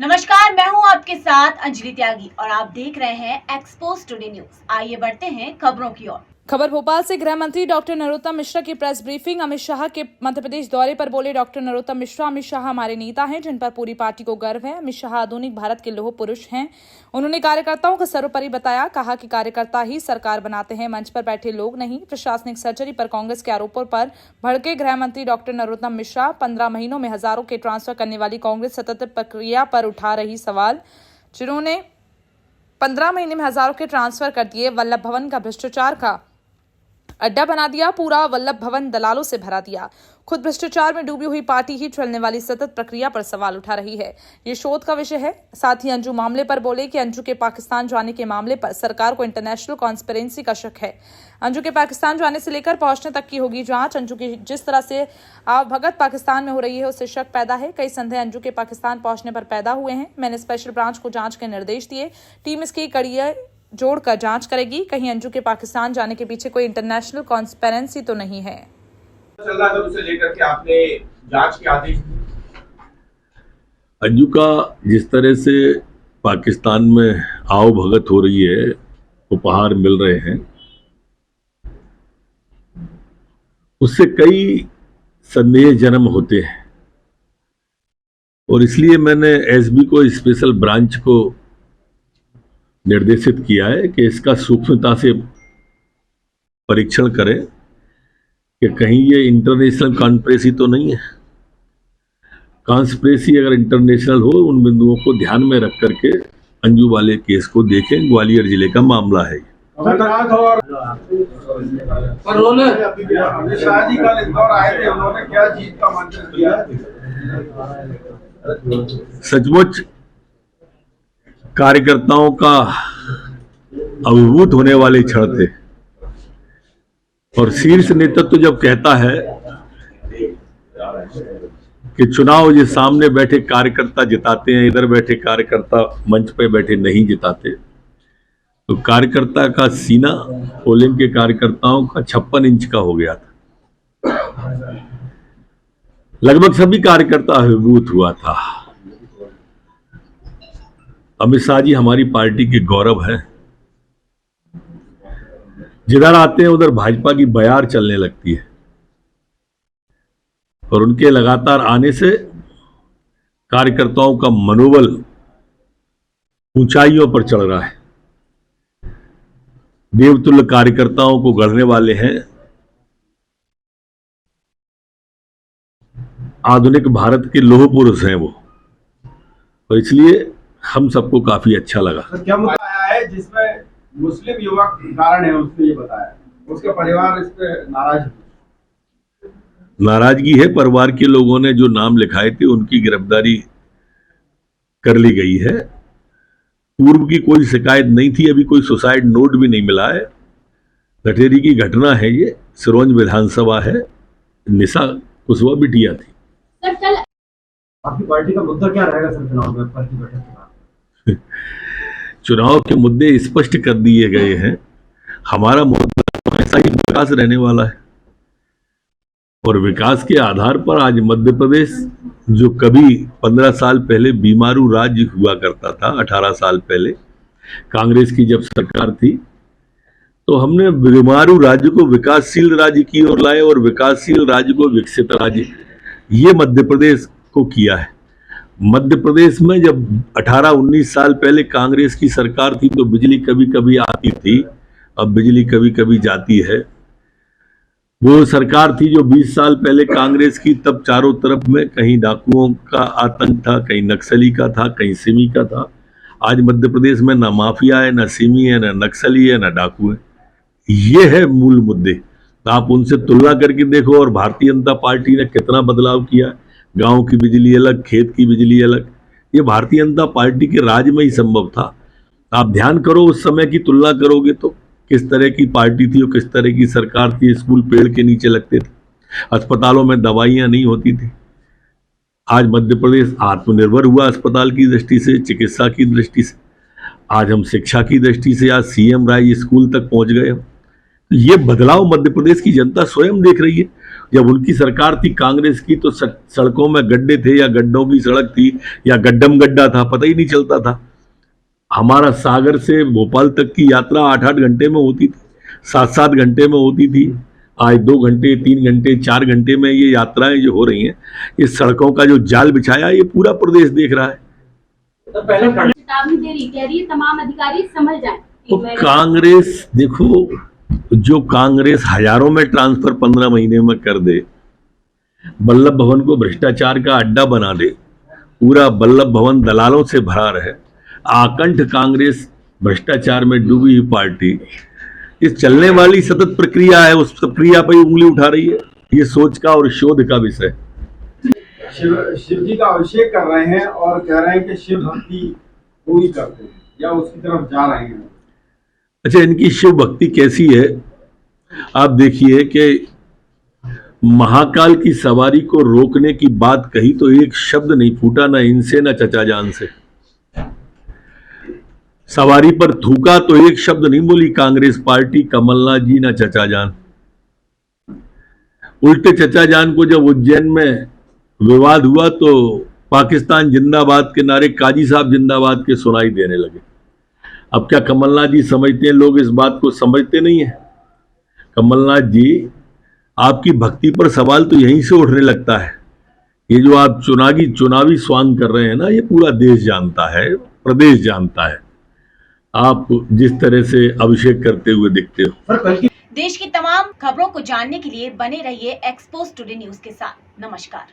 नमस्कार, मैं हूं आपके साथ अंजलि त्यागी और आप देख रहे हैं एक्सपोज टुडे न्यूज। आइए बढ़ते हैं खबरों की ओर। खबर भोपाल से। गृह मंत्री डॉक्टर नरोत्तम मिश्रा की प्रेस ब्रीफिंग। अमित शाह के मध्य प्रदेश दौरे पर बोले डॉक्टर नरोत्तम मिश्रा, अमित शाह हमारे नेता हैं जिन पर पूरी पार्टी को गर्व है। अमित शाह आधुनिक भारत के लौह पुरुष हैं। उन्होंने कार्यकर्ताओं को सर्वोपरि बताया, कहा कि कार्यकर्ता ही सरकार बनाते हैं, मंच पर बैठे लोग नहीं। प्रशासनिक सर्जरी पर कांग्रेस के आरोपों पर भड़के गृह मंत्री डॉक्टर नरोत्तम मिश्रा। 15 महीनों में हजारों के ट्रांसफर करने वाली कांग्रेस सतत प्रक्रिया पर उठा रही सवाल। जिन्होंने 15 महीने में हजारों के ट्रांसफर कर दिए, वल्लभ भवन का भ्रष्टाचार का अड्डा बना दिया, पूरा वल्लभ भवन दलालों से भरा दिया। खुद भ्रष्टाचार में डूबी हुई पार्टी ही चलने वाली सतत प्रक्रिया पर सवाल उठा रही है। ये शोध का विषय है। साथ ही अंजू मामले पर बोले कि अंजू के पाकिस्तान जाने के मामले पर सरकार को इंटरनेशनल कॉन्स्पिरेसी का शक है। अंजू के पाकिस्तान जाने से लेकर पहुंचने तक की होगी जांच। अंजू की जिस तरह से आवभगत पाकिस्तान में हो रही है, उससे शक पैदा है। कई संदेह अंजू के पाकिस्तान पहुंचने पर पैदा हुए हैं। मैंने स्पेशल ब्रांच को जांच के निर्देश दिए। टीम इसकी कड़ी जोड़कर जांच करेगी। कहीं अंजू के पाकिस्तान जाने के पीछे कोई इंटरनेशनल कॉन्स्पिरेसी तो नहीं है। चल रहा है उसे लेकर के आपने जांच के आदेश दिए। अंजू का जिस तरह से पाकिस्तान में आओ भगत हो रही है, उपहार मिल रहे हैं, उससे कई संदेह जन्म होते हैं और इसलिए मैंने एसबी को स्पेशल ब्रांच को निर्देशित किया है कि इसका सूक्ष्मता से परीक्षण करें कि कहीं ये इंटरनेशनल कॉन्स्पिरेसी तो नहीं है। कॉन्स्पिरेसी अगर इंटरनेशनल हो, उन बिंदुओं को ध्यान में रख करके अंजू वाले केस को देखें। ग्वालियर जिले का मामला है। पर उन्होंने अमित शाह जी कल इंदौर आए थे, उन्होंने क्या जीत का मंत्र दिया? सचमुच कार्यकर्ताओं का अभिभूत होने वाले क्षण थे और शीर्ष नेतृत्व जब कहता है कि चुनाव ये सामने बैठे कार्यकर्ता जिताते हैं, इधर बैठे कार्यकर्ता मंच पे बैठे नहीं जिताते, तो कार्यकर्ता का सीना पोलिंग के कार्यकर्ताओं का 56 इंच का हो गया था। लगभग सभी कार्यकर्ता अभिभूत हुआ था। अमित शाह जी हमारी पार्टी के गौरव हैं। जिधर आते हैं उधर भाजपा की बयार चलने लगती है और उनके लगातार आने से कार्यकर्ताओं का मनोबल ऊंचाइयों पर चढ़ रहा है। देवतुल्य कार्यकर्ताओं को गढ़ने वाले हैं। आधुनिक भारत के लौह पुरुष हैं वो, और इसलिए हम सबको काफी अच्छा लगा। क्या मुद्दा आया है जिसमें मुस्लिम युवक कारण है, उसने ये बताया, उसके परिवार इस पे नाराजगी है। परिवार के लोगों ने जो नाम लिखाए थे उनकी गिरफ्तारी कर ली गई है। पूर्व की कोई शिकायत नहीं थी, अभी कोई सुसाइड नोट भी नहीं मिला है। लटेरी की घटना है ये, सिरोंज विधानसभा है, निशा कुशवाहा बिटिया थी। सर, कल आपकी पार्टी का मुद्दा क्या रहेगा सर चुनाव में? पार्टी बैठक के बाद चुनाव के मुद्दे स्पष्ट कर दिए गए हैं। हमारा मुद्दा ऐसा ही विकास रहने वाला है और विकास के आधार पर आज मध्य प्रदेश, जो कभी 15 साल पहले बीमारू राज्य हुआ करता था, 18 साल पहले कांग्रेस की जब सरकार थी, तो हमने बीमारू राज्य को विकासशील राज्य की ओर लाए और विकासशील राज्य को विकसित राज्य, ये मध्य प्रदेश को किया है। मध्य प्रदेश में जब 18-19 साल पहले कांग्रेस की सरकार थी तो बिजली कभी कभी आती थी, अब बिजली कभी कभी जाती है। वो सरकार थी जो 20 साल पहले कांग्रेस की, तब चारों तरफ में कहीं डाकुओं का आतंक था, कहीं नक्सली का था, कहीं सिमी का था। आज मध्य प्रदेश में ना माफिया है, ना सिमी है, ना नक्सली है, ना डाकू है। ये है मूल मुद्दे। आप उनसे तुलना करके देखो और भारतीय जनता पार्टी ने कितना बदलाव किया। गांव की बिजली अलग, खेत की बिजली अलग, ये भारतीय जनता पार्टी के राज में ही संभव था। आप ध्यान करो, उस समय की तुलना करोगे तो किस तरह की पार्टी थी और किस तरह की सरकार थी। स्कूल पेड़ के नीचे लगते थे, अस्पतालों में दवाइयां नहीं होती थी। आज मध्य प्रदेश आत्मनिर्भर हुआ अस्पताल की दृष्टि से, चिकित्सा की दृष्टि से। आज हम शिक्षा की दृष्टि से आज सीएम राय स्कूल तक पहुंच गए। ये बदलाव मध्य प्रदेश की जनता स्वयं देख रही है जब उनकी सरकार थी कांग्रेस की तो सड़कों में गड्ढे थे या गड्ढों की सड़क थी या गड्ढम गड्ढा था, पता ही नहीं चलता था। हमारा सागर से भोपाल तक की यात्रा 8-8 घंटे में होती थी, 7-7 घंटे में होती थी। आज 2 घंटे, 3 घंटे, 4 घंटे में ये यात्राएं जो हो रही हैं, इस सड़कों का जो जाल बिछाया ये पूरा प्रदेश देख रहा है। तो पहले चेतावनी दे रही, कह रही है तमाम अधिकारी संभल जाएं। तो कांग्रेस देखो, जो कांग्रेस हजारों में ट्रांसफर 15 महीने में कर दे, वल्लभ भवन को भ्रष्टाचार का अड्डा बना दे, पूरा वल्लभ भवन दलालों से भरा रहे, आकंठ कांग्रेस भ्रष्टाचार में डूबी हुई पार्टी इस चलने वाली सतत प्रक्रिया है, उस प्रक्रिया पर उंगली उठा रही है। ये सोच का और शोध का विषय। शिव जी का अभिषेक कर रहे हैं और कह रहे हैं कि शिव भक्ति पूरी करते हैं या उसकी तरफ जा रहे हैं। अच्छा, इनकी शिव भक्ति कैसी है आप देखिए कि महाकाल की सवारी को रोकने की बात कही तो एक शब्द नहीं फूटा, ना इनसे ना चचा जान से। सवारी पर थूका तो एक शब्द नहीं बोली कांग्रेस पार्टी, कमलनाथ जी, ना चचा जान। उल्टे चचा जान को जब उज्जैन में विवाद हुआ तो पाकिस्तान जिंदाबाद के नारे काजी साहब जिंदाबाद के सुनाई देने लगे। अब क्या कमलनाथ जी समझते हैं, लोग इस बात को समझते नहीं है? कमलनाथ जी, आपकी भक्ति पर सवाल तो यहीं से उठने लगता है। ये जो आप चुनावी स्वांग कर रहे हैं ना, ये पूरा देश जानता है, प्रदेश जानता है आप जिस तरह से अभिषेक करते हुए दिखते हो। सर कल की देश की तमाम खबरों को जानने के लिए बने रहिए एक्सपोज टुडे न्यूज के साथ। नमस्कार।